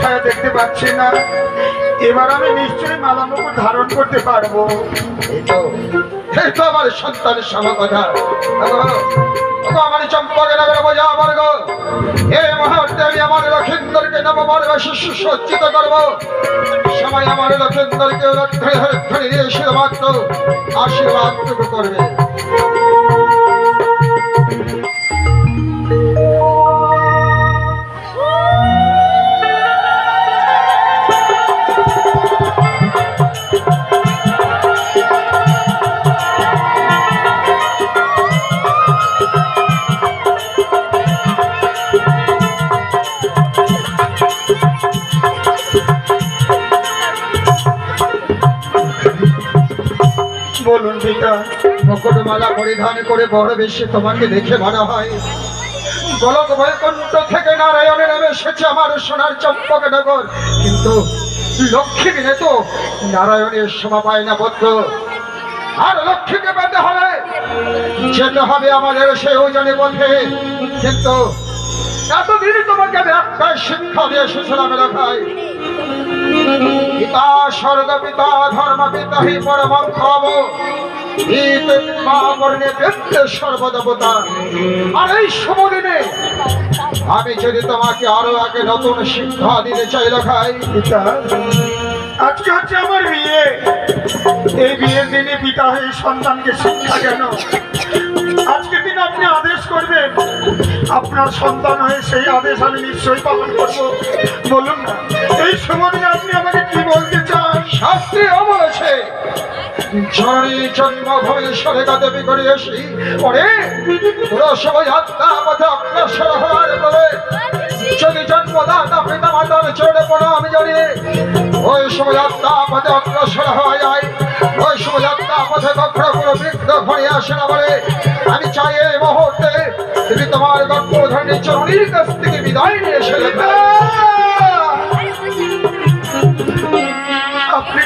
ছায়া দেখতে পাচ্ছি না, এবার আমি নিশ্চয়ই মালা মুকুট ধারণ করতে পারবো। এই তো আমার সন্তানের সমাগতা। আমার চম্পকে নগর বোঝা বর্গ, এই মুহূর্তে আমি আমার লক্ষিন্দরকে নববর্ষে সুসজ্জিত করবো। সবাই আমার লক্ষিন্দরকে ধরে দিয়ে আশীর্বাদটুকু করবে। বলুন পিতা। মুকুটমালা পরিধান করে বড় বেশি তোমাকে দেখে মনে হয় গোলক বৈকুণ্ঠ থেকে নারায়ণে নেমে এসেছে আমার সোনার চম্পকনগর। কিন্তু লক্ষ্মী বিনে তো নারায়ণের শোভা পায় না বদ্ধ। আর লক্ষ্মীকে পেতে হলে যেতে হবে আমাদের সেই ওজনে পথে। কিন্তু এতদিন তোমাকে আমি একটাই শিক্ষা দিয়ে এসেছিলাম এলাকায়, পিতা স্বর্গ পিতা ধর্ম পিতা হি পরমং ভব, সর্বদেবতা। আর এই শুভদিনে আমি যদি তোমাকে আরো আগে নতুন শিক্ষা দিতে চাই লেখাই। পিতা, আজকে হচ্ছে আমার বিয়ে। এই বিয়ের দিনে পিতা হয়ে সন্তানকে শিক্ষা কেন? আজকে দিন আপনি আদেশ করবেন, আপনার সন্তান হয়ে সেই আদেশ আমি নিশ্চয়ই পালন করবো। বলুন না, এই শুভদিনে আপনি আমাকে কি বলতে চান? শাস্ত্রীয় বলেছে জননী জন্মভূমি সরেকা দেবী করে আসি পরে পুরো শোভাযাত্রা পথে অগ্রসর হওয়ার পরে যদি জন্মদাতা পিতা মাতার চরণে পড়ো আমি জানি ওই শোভাযাত্রা পথে অগ্রসর হওয়া যায়। ওই শোভাযাত্রা পথে কখনো কোনো বিঘ্ন ঘনিয়ে আসে না বলে আমি চাই এই মুহূর্তে তুমি তোমার গর্ভধারণী চরণীর কাছ থেকে বিদায় নিয়ে এসে আপনি